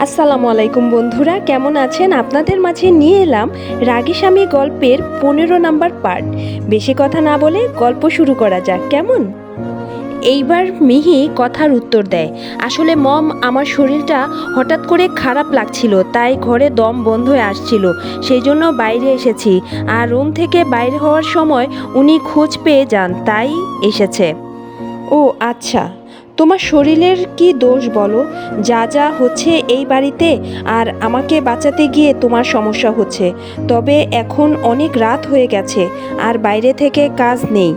আসসালামু আলাইকুম বন্ধুরা, কেমন আছেন? আপনাদের মাঝে নিয়ে এলাম রাগী স্বামী গল্পের 15 নাম্বার পার্ট। বেশি কথা না বলে গল্প শুরু করা যাক, কেমন? এইবার মিহি কথার উত্তর দেয়, আসলে মম, আমার শরীরটা হঠাৎ করে খারাপ লাগছিল, তাই ঘরে দম বন্ধ হয়ে আসছিল, সেই জন্য বাইরে এসেছি। আর রুম থেকে বাইরে হওয়ার সময় উনি খোঁজ পেয়ে যান, তাই এসেছে। ও আচ্ছা, তোমার শরীরের কি দোষ বলো? যা যা হচ্ছে এই বাড়িতে, আর আমাকে বাঁচাতে গিয়ে তোমার সমস্যা হচ্ছে। তবে এখন অনেক রাত হয়ে গেছে, আর বাইরে থেকে কাজ নেই।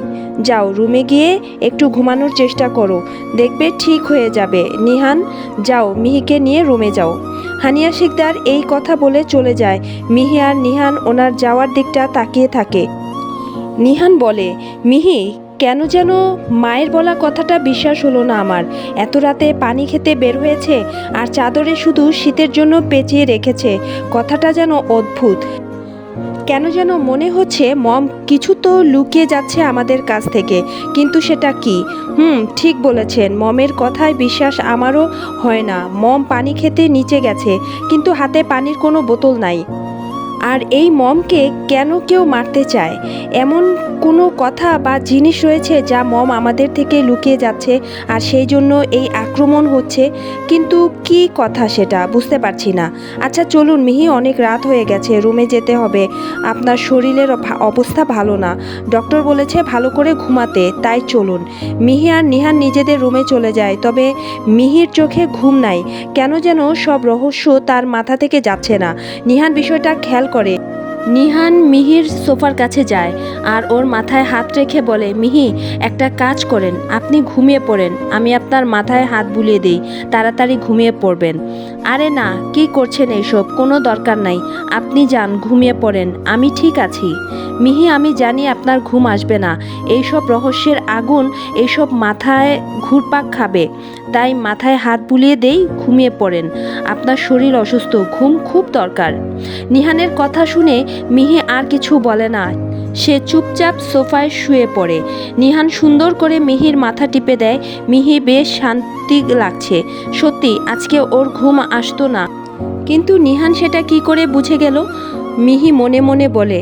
যাও রুমে গিয়ে একটু ঘুমানোর চেষ্টা করো, দেখবে ঠিক হয়ে যাবে। নিহান, যাও মিহিকে নিয়ে রুমে যাও। হানিয়া শিকদার এই কথা বলে চলে যায়। মিহি আর নিহান ওনার যাওয়ার দিকটা তাকিয়ে থাকে। নিহান বলে, মিহি, কেন যেন মায়ের বলা কথাটা বিশ্বাস হলো না আমার। এত রাতে পানি খেতে বের হয়েছে, আর চাদরে শুধু শীতের জন্য পেঁচিয়ে রেখেছে। কথাটা যেন অদ্ভুত। কেন যেন মনে হচ্ছে মম কিছু তো লুকিয়ে যাচ্ছে আমাদের কাছ থেকে, কিন্তু সেটা কি? ঠিক বলেছেন, মমের কথায় বিশ্বাস আমারও হয় না। মম পানি খেতে নিচে গেছে, কিন্তু হাতে পানির কোনো বোতল নাই। আর এই মমকে কেন কেউ মারতে চায়? এমন কোনো কথা বা জিনিস রয়েছে যা মম আমাদের থেকে লুকিয়ে যাচ্ছে, আর সেই জন্য এই আক্রমণ হচ্ছে। কিন্তু কি কথা সেটা বুঝতে পারছি না। আচ্ছা চলুন মিহি, অনেক রাত হয়ে গেছে, রুমে যেতে হবে। আপনার শরীরের অবস্থা ভালো না, ডক্টর বলেছে ভালো করে ঘুমাতে, তাই চলুন। মিহি আর নিহান নিজেদের রুমে চলে যায়। তবে মিহির চোখে ঘুম নাই, কেন যেন সব রহস্য তার মাথা থেকে যাচ্ছে না। নিহান বিষয়টা খেয়াল করে। নিহান মিহির সোফার কাছে যায় আর ওর মাথায় হাত রেখে বলে, মিহি, একটা কাজ করেন, আপনি ঘুমিয়ে পড়েন, আমি আপনার মাথায় হাত বুলিয়ে দিই, তাড়াতাড়ি ঘুমিয়ে পড়বেন। আরে না, কি করছেন এইসব? কোনো দরকার নাই, আপনি যান ঘুমিয়ে পড়েন, আমি ঠিক আছি। মিহি, আমি জানি আপনার ঘুম আসবে না, এইসব রহস্যের আগুন এইসব মাথায় ঘুরপাক খাবে, তাই মাথায় হাত বুলিয়ে দেই, ঘুমিয়ে পড়েন, আপনার শরীর অসুস্থ, ঘুম খুব দরকার। নিহানের কথা শুনে মিহি আর কিছু বলে না, সে চুপচাপ সোফায় শুয়ে পড়ে। নিহান সুন্দর করে মিহির মাথা টিপে দেয়। মিহি বেশ শান্তি লাগছে, সত্যি আজকে ওর ঘুম আসতো না। কিন্তু নিহান সেটা কি করে বুঝে গেল? মিহি মনে মনে বলে,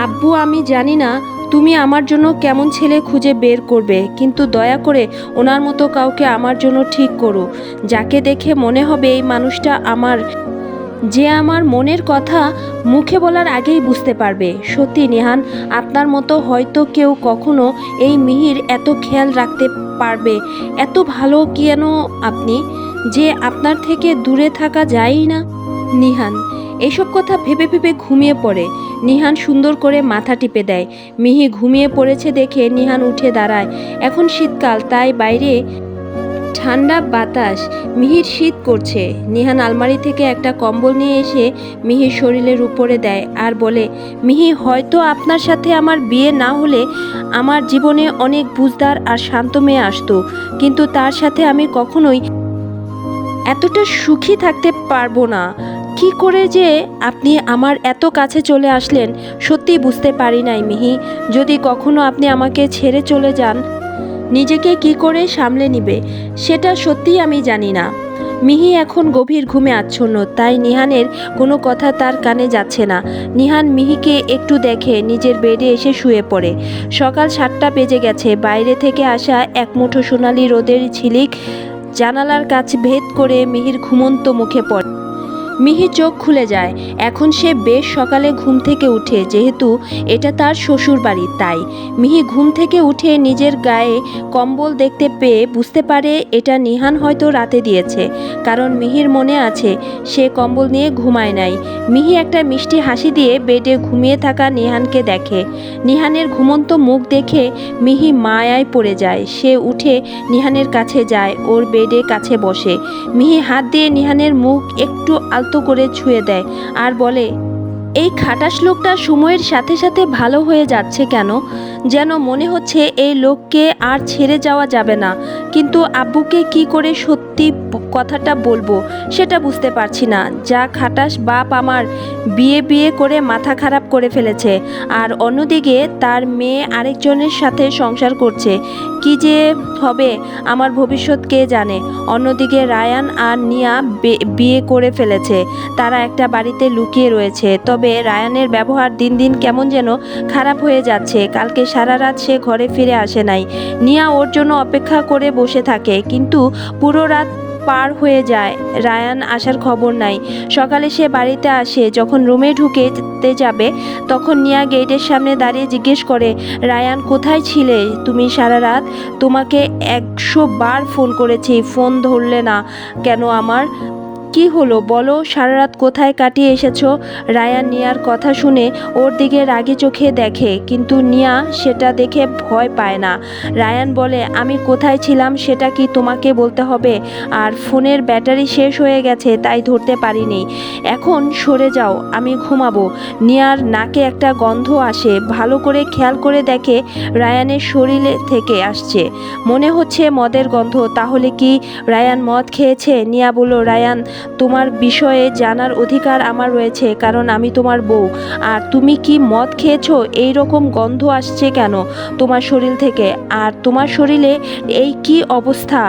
আব্বু, আমি জানি না তুমি আমার জন্য কেমন ছেলে খুঁজে বের করবে, কিন্তু দয়া করে ওনার মতো কাউকে আমার জন্য ঠিক করো, যাকে দেখে মনে হবে এই মানুষটা আমার, যে আমার মনের কথা মুখে বলার আগেই বুঝতে পারবে। সত্যি নিহান, আপনার মতো হয়তো কেউ কখনো এই মিহির এত খেয়াল রাখতে পারবে। এত ভালো কেন আপনি, যে আপনার থেকে দূরে থাকা যায়ই না? নিহান এইসব কথা ভেবে ভেবে ঘুমিয়ে পড়ে। নিহান সুন্দর করে মাথা টিপে দেয়। মিহি ঘুমিয়ে পড়েছে দেখে নিহান উঠে দাঁড়ায়। এখন শীতকাল, তাই বাইরে ঠান্ডা বাতাস, মিহির শীত করছে। নিহান আলমারি থেকে একটা কম্বল নিয়ে এসে মিহির শরীরের উপরে দেয় আর বলে, মিহি, হয়তো আপনার সাথে আমার বিয়ে না হলে আমার জীবনে অনেক বুঝদার আর শান্ত মেয়ে আসতো, কিন্তু তার সাথে আমি কখনোই এতটা সুখী থাকতে পারবো না। কি করে যে আপনি আমার এত কাছে চলে আসলেন সত্যিই বুঝতে পারি নাই মিহি। যদি কখনো আপনি আমাকে ছেড়ে চলে যান, নিজেকে কি করে সামলে নিবে সেটা সত্যিই আমি জানি না। মিহি এখন গভীর ঘুমে আচ্ছন্ন, তাই নিহানের কোনো কথা তার কানে যাচ্ছে না। নিহান মিহিকে একটু দেখে নিজের বেডে এসে শুয়ে পড়ে। সকাল 7টা বেজে গেছে। বাইরে থেকে আসা এক মুঠো সোনালি রোদের ঝিলিক জানালার কাছ ভেদ করে মিহির ঘুমন্ত মুখে পড়ে। মিহি চোখ খুলে যায়। এখন সে বেশ সকালে ঘুম থেকে উঠে, যেহেতু এটা তার শ্বশুর বাড়ি, তাই মিহি ঘুম থেকে উঠে নিজের গায়ে কম্বল দেখতে পেয়ে বুঝতে পারে এটা নিহান হয়তো রাতে দিয়েছে, কারণ মিহির মনে আছে সে কম্বল নিয়ে ঘুমায় নাই। মিহি একটা মিষ্টি হাসি দিয়ে বেডে ঘুমিয়ে থাকা নিহানকে দেখে। নিহানের ঘুমন্ত মুখ দেখে মিহি মায়ায় পড়ে যায়। সে উঠে নিহানের কাছে যায়, ওর বেডে কাছে বসে। মিহি হাত দিয়ে নিহানের মুখ একটু আলতো করে ছুঁয়ে দেয় আর বলে, এই খাটাস লোকটা সময়ের সাথে সাথে ভালো হয়ে যাচ্ছে কেন? যেন মনে হচ্ছে এই লোককে আর ছেড়ে যাওয়া যাবে না। কিন্তু আব্বুকে কি করে সত্যি সত্যি কথাটা বলবো সেটা বুঝতে পারছি না। যা খাটাস বাপ আমার বিয়ে করে মাথা খারাপ করে ফেলেছে, আর অন্যদিকে তার মেয়ে আরেকজনের সাথে সংসার করছে। কি যে হবে আমার ভবিষ্যৎ কে জানে। অন্যদিকে রায়ান আর নিয়া বিয়ে করে ফেলেছে, তারা একটা বাড়িতে লুকিয়ে রয়েছে। তবে রায়ানের ব্যবহার দিন দিন কেমন যেন খারাপ হয়ে যাচ্ছে। কালকে সারা রাত সে ঘরে ফিরে আসে নাই। নিয়া ওর জন্য অপেক্ষা করে বসে থাকে, কিন্তু পুরো রাত পার হয়ে যায়, রায়ান আসার খবর নাই। সকালে সে বাড়িতে আসে, যখন রুমে ঢুকতে যাবে তখন নিয়া গেটের সামনে দাঁড়িয়ে জিজ্ঞেস করে, রায়ান কোথায় ছিলে তুমি সারা রাত? তোমাকে 100 বার ফোন করেছি, ফোন ধরলে না কেন আমার? কি হলো বলো, সারা রাত কোথায় কাটিয়ে এসেছো? রায়ান নিয়ার কথা শুনে ওর দিকে রাগী চোখে দেখে, কিন্তু নিয়া সেটা দেখে ভয় পায় না। রায়ান বলে, আমি কোথায় ছিলাম সেটা কি তোমাকে বলতে হবে? আর ফোনের ব্যাটারি শেষ হয়ে গেছে তাই ধরতে পারিনি। এখন সরে যাও, আমি ঘুমাবো। নিয়ার নাকে একটা গন্ধ আসে, ভালো করে খেয়াল করে দেখে রায়ানের শরীরে থেকে আসছে। মনে হচ্ছে মদের গন্ধ। তাহলে কি রায়ান মদ খেয়েছে? নিয়া বলল, রায়ান তোমার বিষয়ে জানার অধিকার আমার রয়েছে, কারণ আমি তোমার বউ। আর তুমি কি মদ খেয়েছো? এই রকম গন্ধ আসছে কেন তোমার শরীর থেকে? আর তোমার শরীরে এই কি অবস্থা?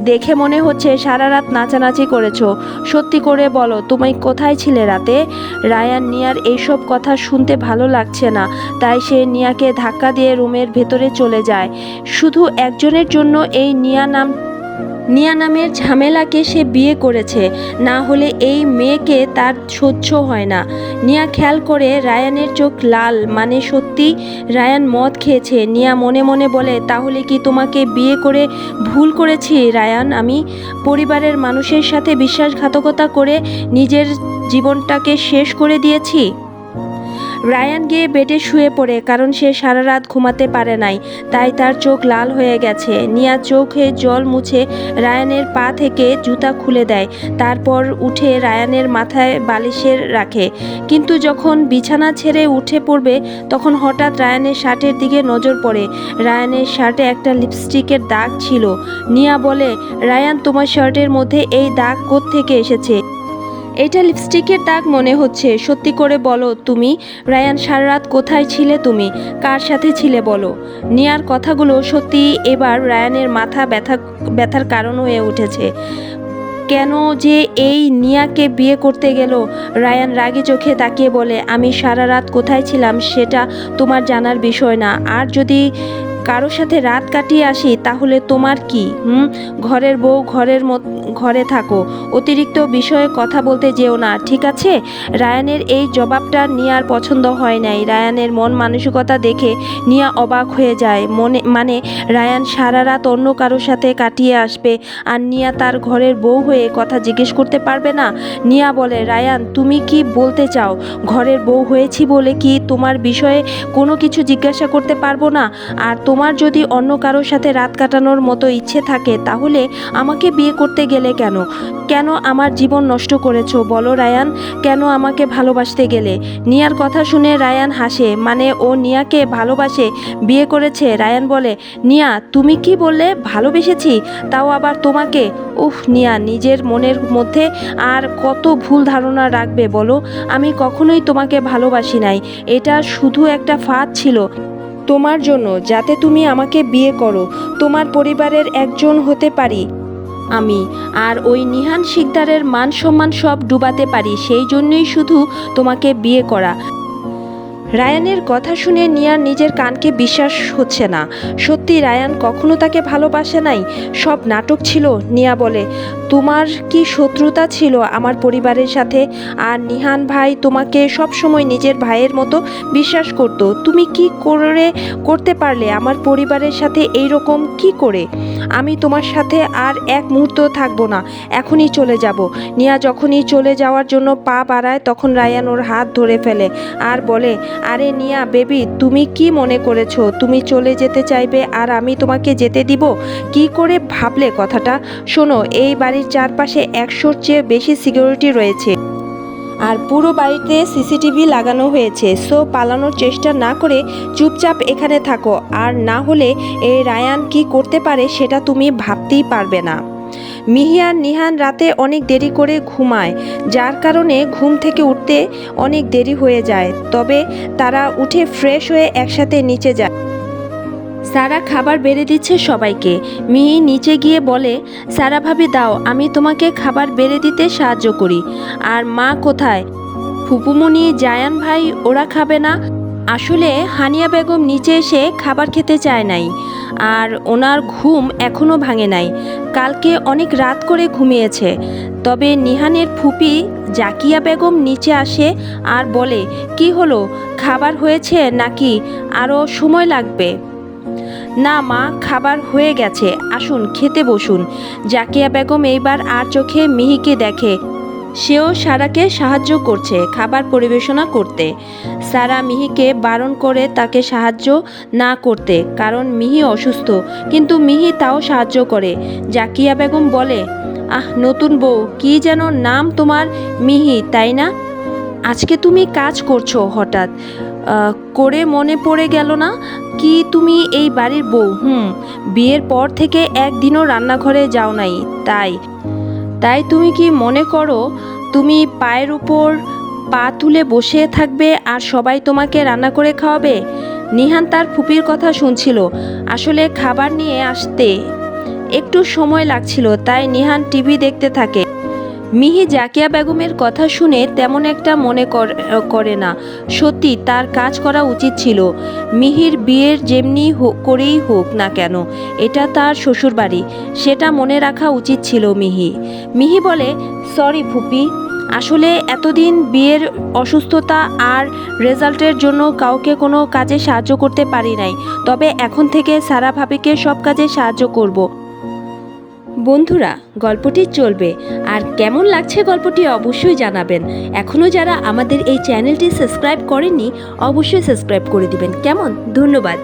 দেখে মনে হচ্ছে সারা রাত নাচানাচি করেছো। সত্যি করে বলো, তুমি কোথায় ছিলে রাতে? রায়ান নিয়ার এইসব কথা শুনতে ভালো লাগছে না, তাই সে নিয়াকে ধাক্কা দিয়ে রুমের ভেতরে চলে যায়। শুধু একজনের জন্য এই নিয়া নামের ঝামেলাকে সে বিয়ে করেছে, না হলে এই মেয়েকে তার সহ্য হয় না। নিয়া খেয়াল করে রায়ানের চোখ লাল, মানে সত্যি রায়ান মদ খেয়েছে। নিয়া মনে মনে বলে, তাহলে কি তোমাকে বিয়ে করে ভুল করেছি রায়ান? আমি পরিবারের মানুষের সাথে বিশ্বাসঘাতকতা করে নিজের জীবনটাকে শেষ করে দিয়েছি। রায়ান গিয়ে বেডে শুয়ে পড়ে, কারণ সে সারা রাত ঘুমাতে পারে নাই, তাই তার চোখ লাল হয়ে গেছে। নিয়া চোখে জল মুছে রায়ানের পা থেকে জুতা খুলে দেয়, তারপর উঠে রায়ানের মাথায় বালিশের রাখে। কিন্তু যখন বিছানা ছেড়ে উঠে পড়বে তখন হঠাৎ রায়ানের শার্টের দিকে নজর পড়ে। রায়ানের শার্টে একটা লিপস্টিকের দাগ ছিল। নিয়া বলে, রায়ান তোমার শার্টের মধ্যে এই দাগ কোত্থেকে এসেছে? এটা লিপস্টিকের দাগ মনে হচ্ছে। সত্যি করে বলো তুমি, রায়ান সারা রাত কোথায় ছিলে তুমি? কার সাথে ছিলে বলো? নিয়ার কথাগুলো সত্যি এবার রায়ানের মাথা ব্যথার কারণ হয়ে উঠেছে। কেন যে এই নিয়াকে বিয়ে করতে গেল? রায়ান রাগী চোখে তাকিয়ে বলে, আমি সারা রাত কোথায় ছিলাম সেটা তোমার জানার বিষয় না। আর যদি কারোর সাথে রাত কাটিয়ে আসি তাহলে তোমার কি? ঘরের বউ ঘরে থাকো, অতিরিক্ত বিষয়ে কথা বলতে যেও না, ঠিক আছে? রায়ানের এই জবাবটা নিয়ার পছন্দ হয় নাই। রায়ানের মন মানসিকতা দেখে নিয়া অবাক হয়ে যায়। মানে রায়ান সারা রাত অন্য কারোর সাথে কাটিয়ে আসবে আর নিয়া তার ঘরের বউ হয়ে কথা জিজ্ঞেস করতে পারবে না? নিয়া বলে, রায়ান তুমি কি বলতে চাও? ঘরের বউ হয়েছি বলে কি তোমার বিষয়ে কোনো কিছু জিজ্ঞাসা করতে পারবো না? আর তোমার যদি অন্য কারোর সাথে রাত কাটানোর মতো ইচ্ছে থাকে তাহলে আমাকে বিয়ে করতে গেলে কেন? কেন আমার জীবন নষ্ট করেছো বলো রায়ান? কেন আমাকে ভালোবাসতে গেলে? নিয়ার কথা শুনে রায়ান হাসে, মানে ও নিয়াকে ভালোবাসে, বিয়ে করেছে। রায়ান বলে, নিয়া তুমি কি বললে? ভালোবেসেছি? তাও আবার তোমাকে? উফ নিয়া, নিজের মনের মধ্যে আর কত ভুল ধারণা রাখবে বলো? আমি কখনোই তোমাকে ভালোবাসি নাই। এটা শুধু একটা ফাঁদ ছিল তোমার জন্য, যাতে তুমি আমাকে বিয়ে করো, তোমার পরিবারের একজন হতে পারি আমি, আর ওই নিহান শিকদারের মান সম্মান সব ডুবাতে পারি, সেই জন্যই শুধু তোমাকে বিয়ে করা। রায়ানের কথা শুনে নিয়ার নিজের কানকে বিশ্বাস হচ্ছে না। সত্যি রায়ান কখনো তাকে ভালোবাসে নাই, সব নাটক ছিল। নিয়া বলে, তোমার কি শত্রুতা ছিল আমার পরিবারের সাথে? আর নিহান ভাই তোমাকে সবসময় নিজের ভাইয়ের মতো বিশ্বাস করত। তুমি কি করতে পারলে আমার পরিবারের সাথে এই রকম? কি করে? আমি তোমার সাথে আর এক মুহূর্ত থাকবো না, এখনই চলে যাব। নিয়া যখনই চলে যাওয়ার জন্য পা বাড়ায় তখন রায়ান ওর হাত ধরে ফেলে আর বলে, আরে নিয়া বেবি, তুমি কি মনে করেছো তুমি চলে যেতে চাইবে আর আমি তোমাকে যেতে দিব? কি করে ভাবলে কথাটা? শোনো, এই বাড়ির চারপাশে 100-র চেয়ে বেশি সিকিউরিটি রয়েছে, আর পুরো বাড়িতে সিসিটিভি লাগানো হয়েছে। সো পালানোর চেষ্টা না করে চুপচাপ এখানে থাকো, আর না হলে এই রায়ান কি করতে পারে সেটা তুমি ভাবতেই পারবে না। মিহি আর নিহান রাতে অনেক দেরি করে ঘুমায়, যার কারণে ঘুম থেকে উঠতে অনেক দেরি হয়ে যায়। তবে তারা উঠে ফ্রেশ হয়ে একসাথে নিচে যায়। সারা খাবার বেড়ে দিচ্ছে সবাইকে। মিহি নিচে গিয়ে বলে, সারা ভাবি দাও, আমি তোমাকে খাবার বেড়ে দিতে সাহায্য করি। আর মা কোথায়? ফুপুমণি, জায়ান ভাই ওরা খাবে না? আসলে হানিয়া বেগম নিচে এসে খাবার খেতে চায় নাই, আর ওনার ঘুম এখনও ভাঙে নাই। কালকে অনেক রাত করে ঘুমিয়েছে। তবে নিহানের ফুপি জাকিয়া বেগম নিচে আসে আর বলে, কি হলো, খাবার হয়েছে নাকি আরও সময় লাগবে? না মা, খাবার হয়ে গেছে, আসুন খেতে বসুন। জাকিয়া বেগম এইবার আর চোখে মিহিকে দেখে। সেও সারাকে সাহায্য করছে খাবার পরিবেশনা করতে। সারা মিহিকে বারণ করে তাকে সাহায্য না করতে, কারণ মিহি অসুস্থ, কিন্তু মিহি তাও সাহায্য করে। জাকিয়া বেগম বলে, নতুন বউ, কি যেন নাম তোমার? মিহি, তাই না? আজকে তুমি কাজ করছো হঠাৎ করে, মনে পড়ে গেল না কি তুমি এই বাড়ির বউ? বিয়ের পর থেকে একদিনও রান্নাঘরে যাও নাই, তাই তুমি কি মনে করো তুমি পায়ের উপর পা তুলে বসে থাকবে আর সবাই তোমাকে রান্না করে খাওয়াবে? নিহান তার ফুপির কথা শুনছিল। আসলে খাবার নিয়ে আসতে একটু সময় লাগছিল, তাই নিহান টিভি দেখতে থাকে। মিহি জাকিয়া বেগমের কথা শুনে তেমন একটা মনে করে না। সত্যি তার কাজ করা উচিত ছিল। মিহির বিয়ের যেমনি করেই হোক না কেন, এটা তার শ্বশুরবাড়ি, সেটা মনে রাখা উচিত ছিল মিহি বলে, সরি ফুপি, আসলে এতদিন বিয়ের অসুস্থতা আর রেজাল্টের জন্য কাউকে কোনো কাজে সাহায্য করতে পারি নাই। তবে এখন থেকে সারা ভাবিকে সব কাজে সাহায্য করব। বন্ধুরা, গল্পটি চলবে, আর কেমন লাগছে গল্পটি অবশ্যই জানাবেন। এখনও যারা আমাদের এই চ্যানেলটি সাবস্ক্রাইব করেননি, অবশ্যই সাবস্ক্রাইব করে দিবেন। কেমন? ধন্যবাদ।